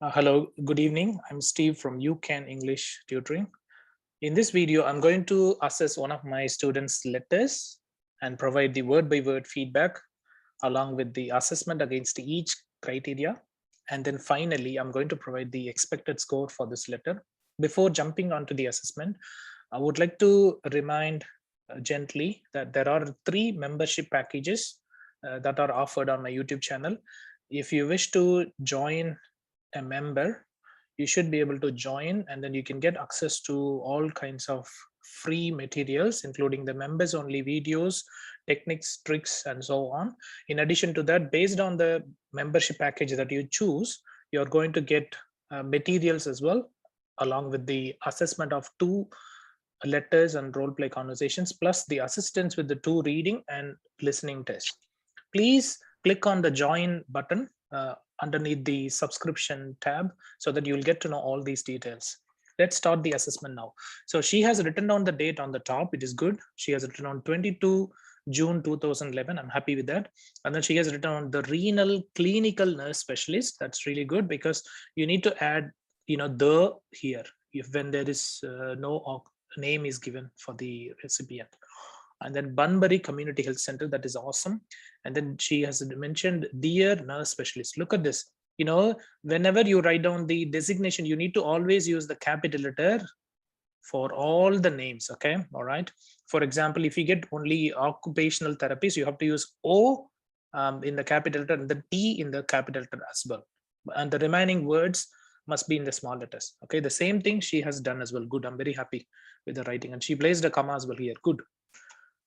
Hello, good evening. I'm Steve from UCAN English Tutoring. In this video, I'm going to assess one of my students' letters and provide the word-by-word feedback along with the assessment against each criteria. And then finally, I'm going to provide the expected score for this letter. Before jumping onto the assessment, I would like to remind gently that there are 3 membership packages that are offered on my YouTube channel. If you wish to join a member, you should be able to join, and then you can get access to all kinds of free materials, including the members only videos, techniques, tricks, and so on. In addition to that, based on the membership package that you choose, you're going to get materials as well, along with the assessment of 2 letters and role play conversations, plus the assistance with the 2 reading and listening tests. Please click on the join button underneath the subscription tab so that you'll get to know all these details. Let's start the assessment now. So she has written down the date on the top. It is good. She has written on 22 June 2011. I'm happy with that. And then she has written on the renal clinical nurse specialist. That's really good because you need to add, the here if when there is no name is given for the recipient. And then Bunbury Community Health Center, that is awesome. And then she has mentioned dear nurse specialist. Look at this. Whenever you write down the designation, you need to always use the capital letter for all the names. Okay, all right. For example, if you get only occupational therapies, you have to use O in the capital letter and the T in the capital letter as well. And the remaining words must be in the small letters. Okay, the same thing she has done as well. Good. I'm very happy with the writing, and she placed a comma as well here. Good.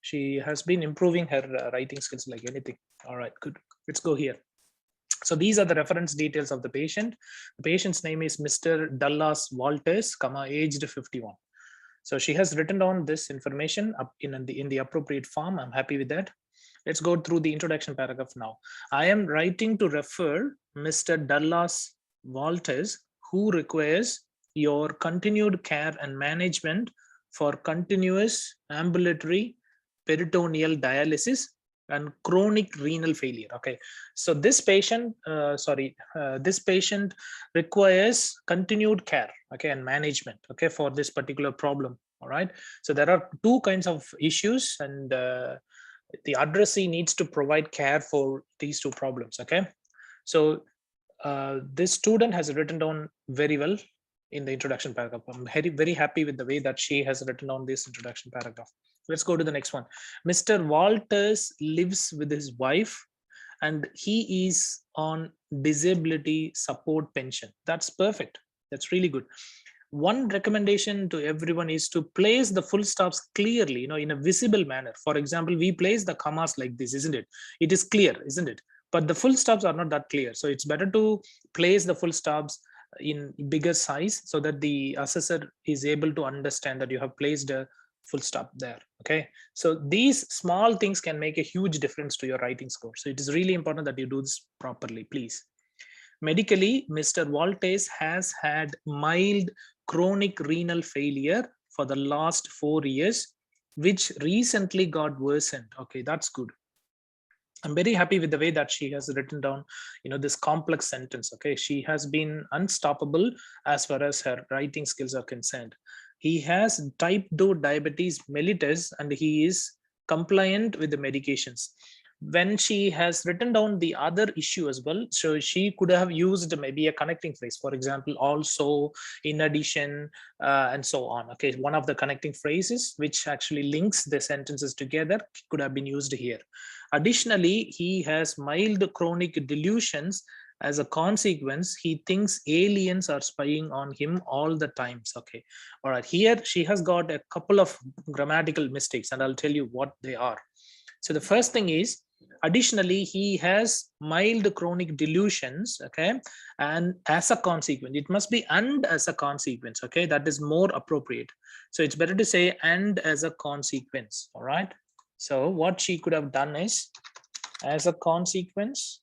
She has been improving her writing skills like anything. All right, good. Let's go here. So these are the reference details of the patient. The patient's name is Mr. Dallas Walters, aged 51. So she has written down this information up in the appropriate form. I'm happy with that. Let's go through the introduction paragraph now. I am writing to refer Mr. Dallas Walters, who requires your continued care and management for continuous ambulatory peritoneal dialysis and chronic renal failure. Okay, so this patient this patient requires continued care, okay, and management, okay, for this particular problem. All right, so there are 2 kinds of issues, and the addressee needs to provide care for these 2 problems. Okay, so this student has written down very well in the introduction paragraph. I'm very happy with the way that she has written down this introduction paragraph. Let's go to the next one. Mr. Walters lives with his wife and he is on disability support pension. That's perfect. That's really good. One recommendation to everyone is to place the full stops clearly, in a visible manner. For example, we place the commas like this, isn't it? It is clear, isn't it? But the full stops are not that clear. So it's better to place the full stops in bigger size so that the assessor is able to understand that you have placed a full stop there. Okay, so these small things can make a huge difference to your writing score. So it is really important that you do this properly, please. Medically, Mr. Walters has had mild chronic renal failure for the last 4 years, which recently got worsened. Okay, that's good. I'm very happy with the way that she has written down, this complex sentence. Okay, she has been unstoppable as far as her writing skills are concerned. He has type 2 diabetes mellitus and he is compliant with the medications. When she has written down the other issue as well, so she could have used maybe a connecting phrase, for example, also, in addition, and so on. Okay, one of the connecting phrases which actually links the sentences together could have been used here. Additionally, he has mild chronic delusions. As a consequence, he thinks aliens are spying on him all the times. Okay, all right, here she has got a couple of grammatical mistakes and I'll tell you what they are. So the first thing is, additionally, he has mild chronic delusions. Okay, and as a consequence, it must be and as a consequence. Okay, that is more appropriate. So it's better to say and as a consequence. All right, so what she could have done is, as a consequence.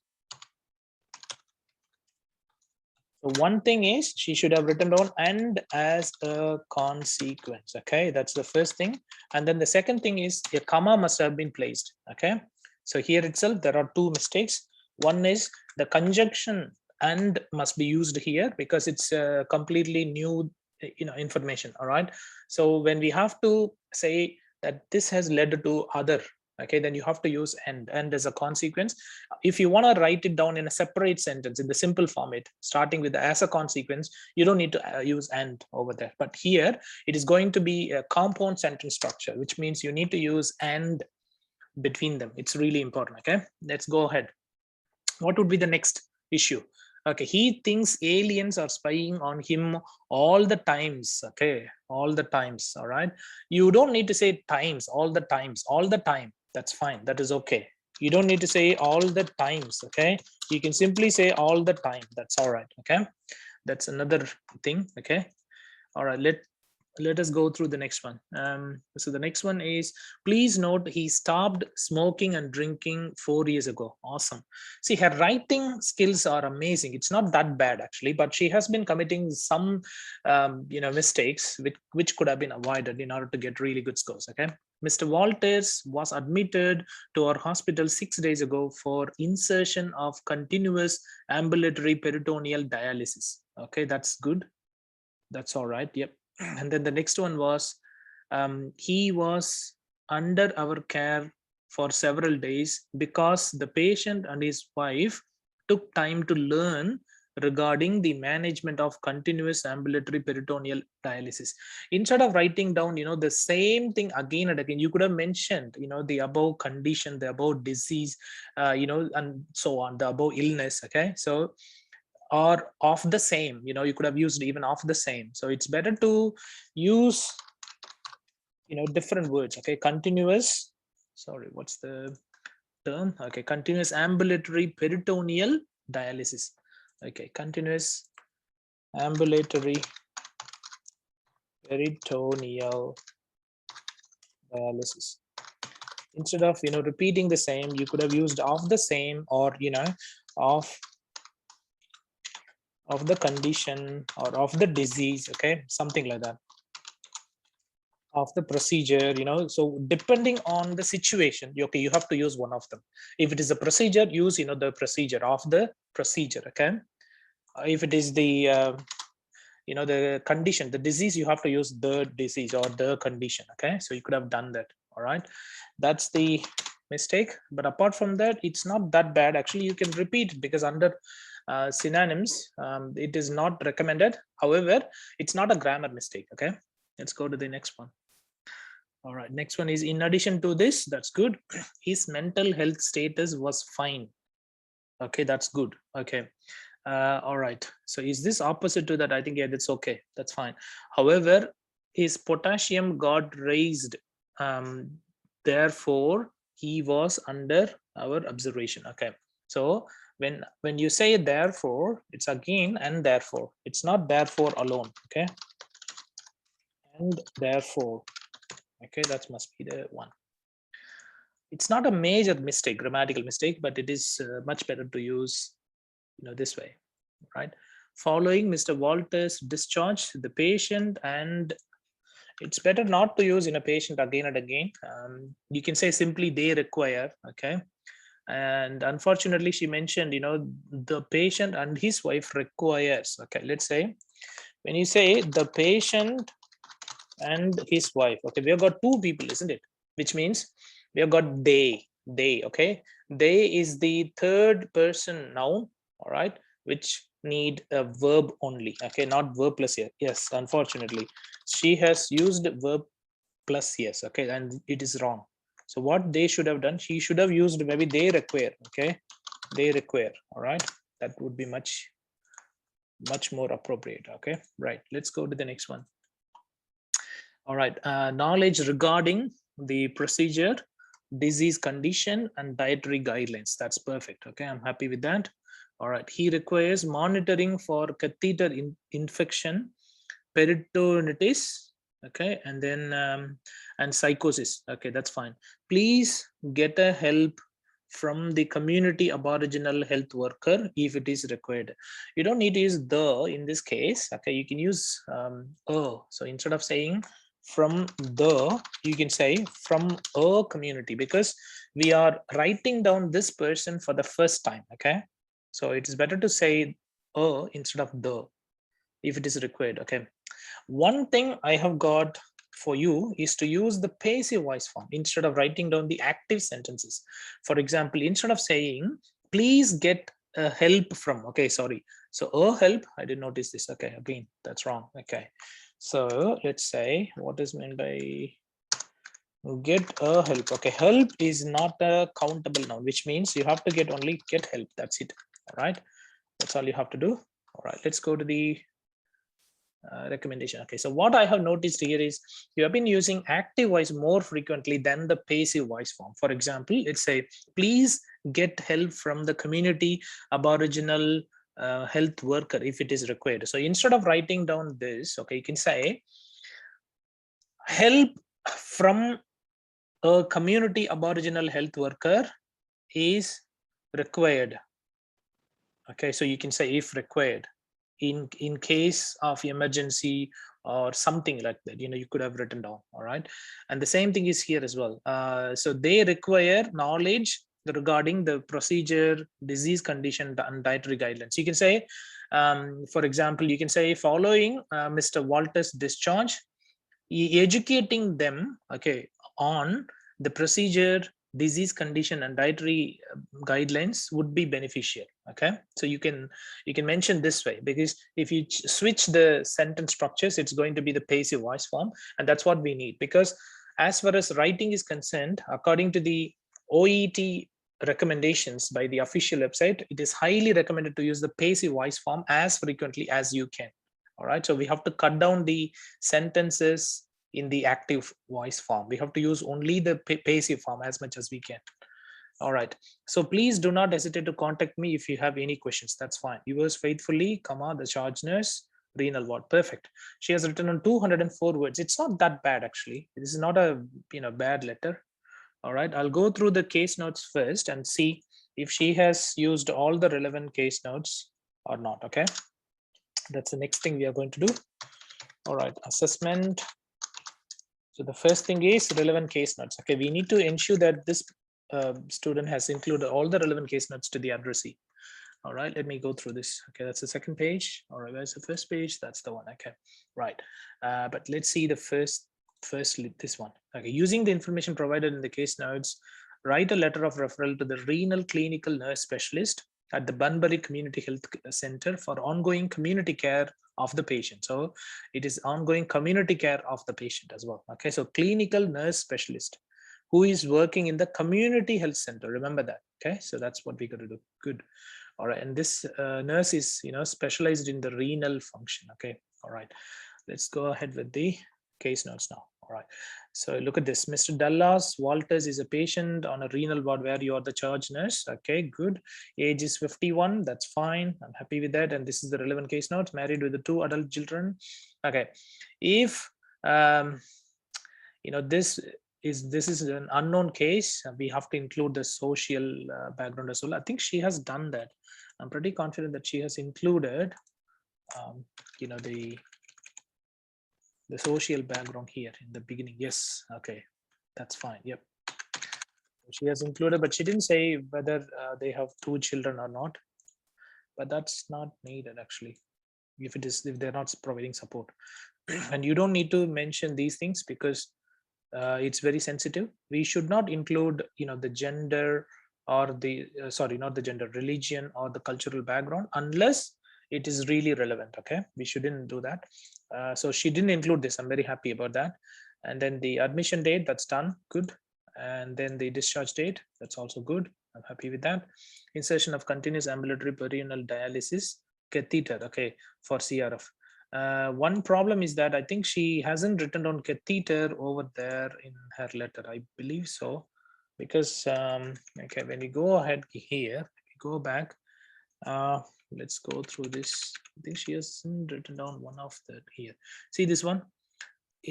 So one thing is, she should have written down and as a consequence. Okay, that's the first thing. And then the second thing is a comma must have been placed. Okay, so here itself there are 2 mistakes. One is the conjunction and must be used here because it's completely new information. All right, so when we have to say that this has led to other, okay, then you have to use and as a consequence. If you want to write it down in a separate sentence in the simple format starting with the as a consequence, you don't need to use and over there, but here it is going to be a compound sentence structure, which means you need to use and between them. It's really important. Okay, let's go ahead. What would be the next issue? Okay, he thinks aliens are spying on him all the times. Okay, all the times. All right, you don't need to say times, all the times, all the time. That's fine, that is okay. You don't need to say all the times. Okay, you can simply say all the time. That's all right. Okay, that's another thing. Okay, all right, let us go through the next one. So the next one is, please note he stopped smoking and drinking 4 years ago. Awesome. See, her writing skills are amazing. It's not that bad actually, but she has been committing some mistakes which could have been avoided in order to get really good scores. Okay, Mr. Walters was admitted to our hospital 6 days ago for insertion of continuous ambulatory peritoneal dialysis. Okay, that's good. That's all right. Yep. And then the next one was, he was under our care for several days because the patient and his wife took time to learn regarding the management of continuous ambulatory peritoneal dialysis. Instead of writing down the same thing again and again, you could have mentioned the above condition, the above disease, and so on, the above illness. Okay, so or of the same, you could have used even of the same. So it's better to use different words. Okay, continuous, sorry, what's the term? Okay, continuous ambulatory peritoneal dialysis. Okay, continuous ambulatory peritoneal dialysis. Instead of repeating the same, you could have used of the same, or of the condition, or of the disease. Okay, something like that, of the procedure. So depending on the situation, okay, you have to use one of them. If it is a procedure, use the procedure, of the procedure. Okay, if it is the the condition, the disease, you have to use the disease or the condition. Okay, so you could have done that. All right, that's the mistake. But apart from that, it's not that bad actually. You can repeat, because under synonyms, it is not recommended. However, it's not a grammar mistake. Okay, let's go to the next one. All right, next one is, in addition to this, that's good, his mental health status was fine. Okay, that's good. Okay, all right, so is this opposite to that? I think, yeah, that's okay, that's fine. However, his potassium got raised, therefore he was under our observation. Okay, so when you say therefore, it's again and therefore, it's not therefore alone. Okay, and therefore. Okay, that must be the one. It's not a major mistake, grammatical mistake, but it is much better to use this way, right? Following Mr. Walters' discharge, the patient, and it's better not to use patient again and again. You can say simply they require. Okay, and unfortunately she mentioned the patient and his wife requires. Okay, let's say when you say the patient and his wife, okay, we have got two people, isn't it? Which means we have got they. Okay, they is the third person noun. All right, which need a verb only. Okay, not verb plus yes. Yes, unfortunately she has used verb plus yes. Okay, and it is wrong. So what they should have done, she should have used maybe they require. Okay, they require. All right, that would be much more appropriate. Okay, right, let's go to the next one. All right, knowledge regarding the procedure, disease condition, and dietary guidelines. That's perfect. Okay, I'm happy with that. All right, he requires monitoring for catheter infection, peritonitis. Okay, and then and psychosis. Okay, that's fine. Please get a help from the community aboriginal health worker if it is required. You don't need to use the in this case. Okay, you can use so instead of saying from the, you can say from a community, because we are writing down this person for the first time. Okay, so it is better to say instead of the, if it is required. Okay. One thing I have got for you is to use the passive voice form instead of writing down the active sentences. For example, instead of saying, please get help from, okay, sorry. So, help, I didn't notice this. Okay, again, that's wrong. Okay. So let's say, what is meant by get a help? Okay, help is not a countable noun, which means you have to get only get help. That's it. All right. That's all you have to do. All right, let's go to the recommendation. Okay, so what I have noticed here is you have been using active voice more frequently than the passive voice form. For example, let's say, please get help from the community aboriginal health worker if it is required. So instead of writing down this, okay, you can say help from a community aboriginal health worker is required. Okay, so you can say if required, in case of emergency or something like that, you could have written down. All right, and the same thing is here as well. So they require knowledge regarding the procedure, disease condition, and dietary guidelines. You can say, for example, you can say following Mr. Walter's discharge, educating them, okay, on the procedure, disease condition, and dietary guidelines would be beneficial. Okay, so you can mention this way, because if you switch the sentence structures, it's going to be the passive voice form, and that's what we need. Because as far as writing is concerned, according to the OET recommendations by the official website, it is highly recommended to use the passive voice form as frequently as you can. All right, so we have to cut down the sentences in the active voice form. We have to use only the passive form as much as we can. All right, so please do not hesitate to contact me if you have any questions. That's fine. Yours faithfully, the charge nurse, renal ward. Perfect. She has written on 204 words. It's not that bad, actually. This is not a bad letter. All right, I'll go through the case notes first and see if she has used all the relevant case notes or not. Okay, that's the next thing we are going to do. All right, assessment. So the first thing is relevant case notes. Okay, we need to ensure that this student has included all the relevant case notes to the addressee. All right, let me go through this. Okay, that's the second page. All right, where's the first page? That's the one. Okay, right. But let's see the firstly this one. Okay, using the information provided in the case notes, write a letter of referral to the renal clinical nurse specialist at the Bunbury Community Health Center for ongoing community care of the patient. So it is ongoing community care of the patient as well. Okay, so clinical nurse specialist who is working in the community health center. Remember that. Okay, so that's what we got to do. Good. All right, and this nurse is specialized in the renal function. Okay, all right, let's go ahead with the case notes now. All right, so look at this. Mr. Dallas Walters is a patient on a renal ward where you are the charge nurse. Okay, good. Age is 51. That's fine. I'm happy with that. And this is the relevant case notes. Married with the 2 adult children. Okay, if this is an unknown case, we have to include the social background as well. I think she has done that. I'm pretty confident that she has included the social background here in the beginning. Yes, okay, that's fine. Yep, she has included, but she didn't say whether they have 2 children or not. But that's not needed actually, if they're not providing support. And you don't need to mention these things because it's very sensitive. We should not include the gender or the sorry, not the gender, religion or the cultural background unless it is really relevant. Okay, we shouldn't do that. So she didn't include this. I'm very happy about that. And then the admission date, that's done. Good. And then the discharge date, that's also good. I'm happy with that. Insertion of continuous ambulatory peritoneal dialysis catheter, okay, for CRF. One problem is that I think she hasn't written down catheter over there in her letter. I believe so, because okay, when you go ahead here, go back, let's go through this. I think she hasn't written down one of that here. See this one?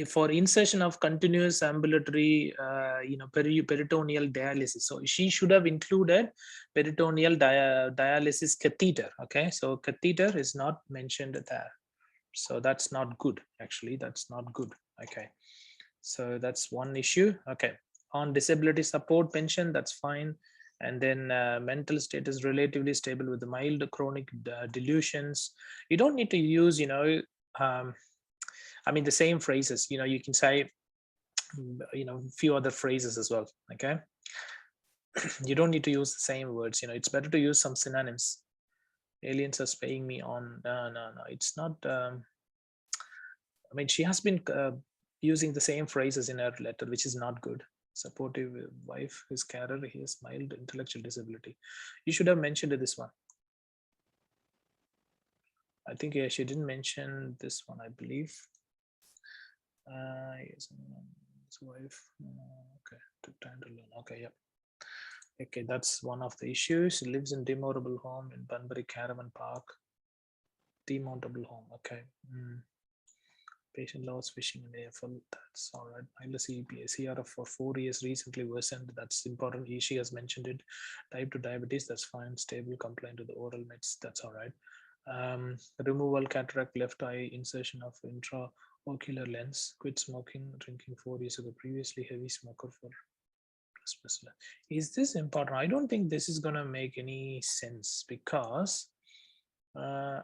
For insertion of continuous ambulatory peritoneal dialysis, so she should have included peritoneal dialysis catheter. Okay, so catheter is not mentioned there, so that's not good. Actually, that's not good. Okay, so that's one issue. Okay, on disability support pension, that's fine. And then mental state is relatively stable with the mild chronic delusions. You don't need to use, I mean, the same phrases, you can say, few other phrases as well. Okay. You don't need to use the same words, it's better to use some synonyms. Aliens are spaying me on. No, it's not. I mean, she has been using the same phrases in her letter, which is not good. Supportive wife, his carer, he has mild intellectual disability. You should have mentioned this one. I think, yeah, she didn't mention this one, I believe. Yes, his wife. Okay, took time to learn. Okay, yeah. Okay, that's one of the issues. He lives in demountable home in Bunbury Caravan Park. Demountable home. Okay. Patient loves fishing in AFL. That's all right. Minus CRF for 4 years recently worsened. That's important. She has mentioned it. Type 2 diabetes. That's fine. Stable, compliant to the oral meds. That's all right. Removal, cataract, left eye, insertion of intraocular lens. Quit smoking, drinking 4 years ago. Previously heavy smoker for. Is this important? I don't think this is gonna make any sense because.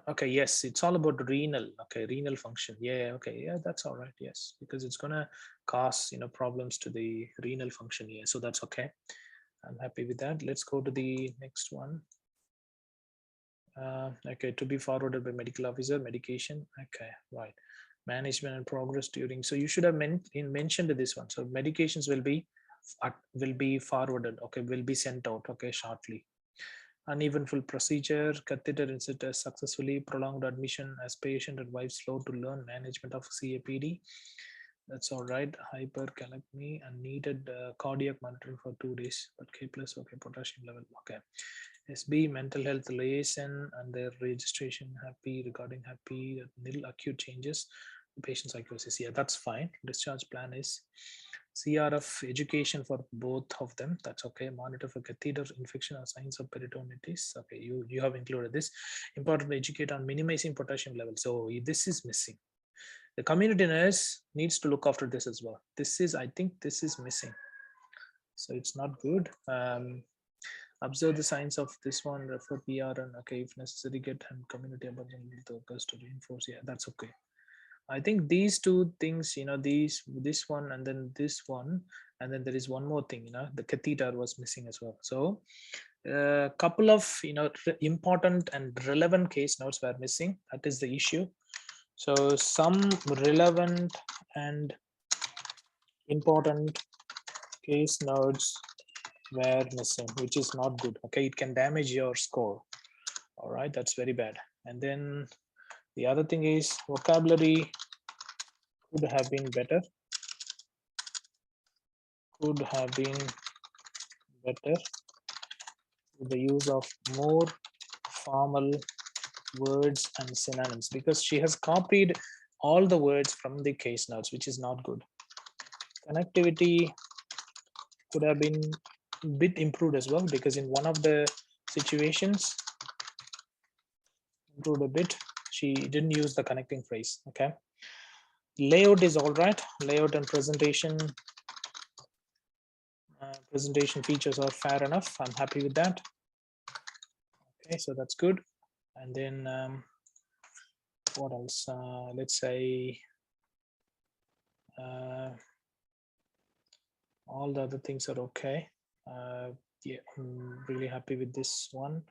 Okay, yes, it's all about renal. Okay, renal function. Yeah, okay, yeah, that's all right. Yes, because it's gonna cause problems to the renal function. Yeah, so that's okay. I'm happy with that. Let's go to the next one. Okay, to be forwarded by medical officer, medication. Okay, right. Management and progress during. So you should have mentioned this one. So medications will be forwarded. Okay, will be sent out. Okay, shortly. Uneventful procedure, catheter insert successfully, prolonged admission as patient and wife slow to learn, management of CAPD. That's all right. Hypercalemia and needed cardiac monitoring for 2 days, but K plus, okay, potassium level, okay. SB, mental health liaison and their registration, regarding nil acute changes, patient psychosis. Yeah, that's fine. Discharge plan is CRF education for both of them. That's okay. Monitor for catheter infection or signs of peritonitis. Okay, you have included this. Important to educate on minimizing potassium levels. So this is missing. The community nurse needs to look after this as well. I think this is missing. So it's not good. Observe the signs of this one, refer PR, and okay, if necessary, get and community emergency workers to reinforce. Yeah, that's okay. I think these two things, this one and then this one, and then there is one more thing, the catheter was missing as well. So a couple of, important and relevant case notes were missing. That is the issue. So some relevant and important case notes were missing, which is not good. Okay, it can damage your score. All right, that's very bad. And then the other thing is vocabulary could have been better. Could have been better with the use of more formal words and synonyms, because she has copied all the words from the case notes, which is not good. Connectivity could have been a bit improved as well, because in one of the situations improved a bit, she didn't use the connecting phrase. Okay, layout is all right. Layout and presentation features are fair enough. I'm happy with that. Okay, so that's good. And then what else? Let's say all the other things are okay. Yeah, I'm really happy with this one.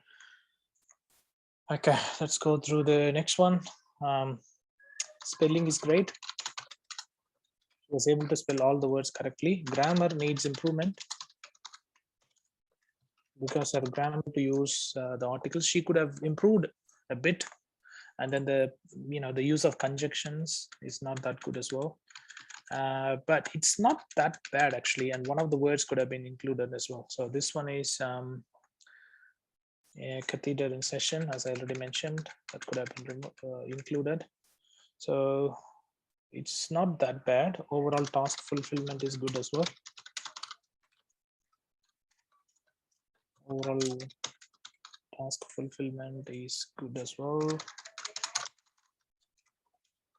Okay, let's go through the next one. Spelling is great. She was able to spell all the words correctly. Grammar needs improvement, because her grammar to use the articles, she could have improved a bit. And then the use of conjunctions is not that good as well. But it's not that bad actually, and one of the words could have been included as well. So this one is a catheter insertion, as I already mentioned, that could have been included. So it's not that bad. Overall task fulfillment is good as well. Overall task fulfillment is good as well.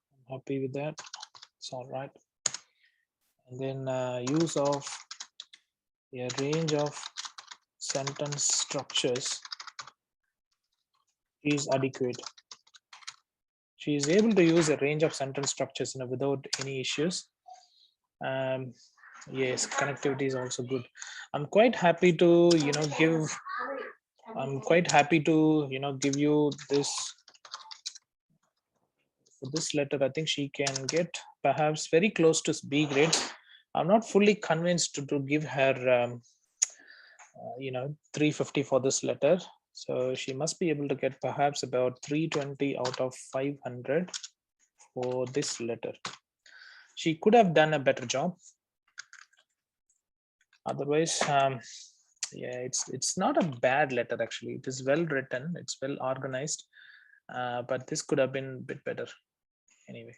I'm happy with that. It's all right. And then use of a range of sentence structures is adequate. She is able to use a range of sentence structures, without any issues. Yes, connectivity is also good. I'm quite happy to, give. I'm quite happy to, give you this. For this letter, I think she can get perhaps very close to B grade. I'm not fully convinced to give her, 350 for this letter. So she must be able to get perhaps about 320 out of 500 for this letter. She could have done a better job. Otherwise, yeah, it's not a bad letter actually. It is well written, it's well organized, but this could have been a bit better. Anyway,